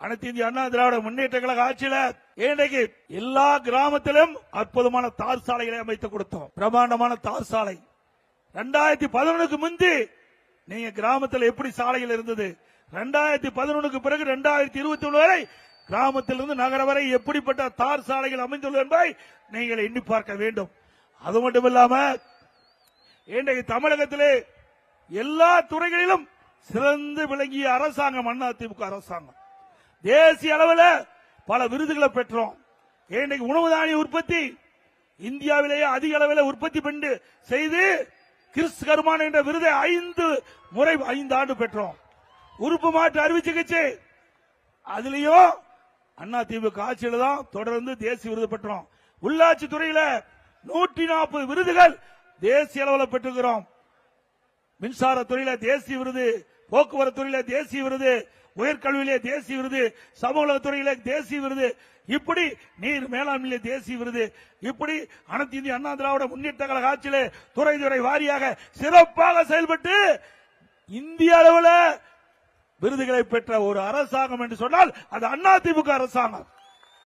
அனைத்து இந்திய அண்ணா திராவிட முன்னேற்ற கழக ஆட்சியில இன்றைக்கு எல்லா கிராமத்திலும் அற்புதமான தார் சாலைகளை அமைத்து கொடுத்தோம். பிரமாண்டமான தார் சாலை 2011க்கு முந்தி நீங்க கிராமத்தில் எப்படி சாலைகள் இருந்தது, 2011க்கு பிறகு 2021 வரை கிராமத்திலிருந்து நகர வரை எப்படிப்பட்ட தார் சாலைகள் அமைந்துள்ளது என்பதை நீங்கள் எண்ணி பார்க்க வேண்டும். அது மட்டுமில்லாம இன்றைக்கு தமிழகத்திலே எல்லா துறைகளிலும் சிறந்து விளங்கிய அரசாங்கம் அதிமுக அரசாங்கம். தேசிய அளவில் பல விருதுகளை பெற்றோம். இன்றைக்கு உணவு தானிய உற்பத்தி இந்தியாவிலேயே அதிக அளவில் உற்பத்தி பண்ணி செய்து கிறிஸ் கர்மான் என்ற விருதை 5 ஆண்டு பெற்றோம். உறுப்பு மாற்று அறுவை சிகிச்சை அதுலயும் அதிமுக ஆட்சியில தான் தொடர்ந்து தேசிய விருது பெற்றோம். உள்ளாட்சி துறையில 140 விருதுகள் தேசிய அளவில் பெற்றுகிறோம். மின்சார துறையில தேசிய விருது, போக்குவரத்து துறையில தேசிய விருது, உயர்கல்வியிலே தேசிய விருது, சமூக துறையில தேசிய விருது, இப்படி நீர் மேலாண்மையிலே தேசிய விருது, இப்படி அனைத்து இந்திய அண்ணா திராவிட முன்னேற்ற கழக ஆட்சியிலே துறை வாரியாக சிறப்பாக செயல்பட்டு இந்திய அளவில் விருதுகளை பெற்ற ஒரு அரசாங்கம் என்று சொன்னால் அது அதிமுக அரசாங்கம்.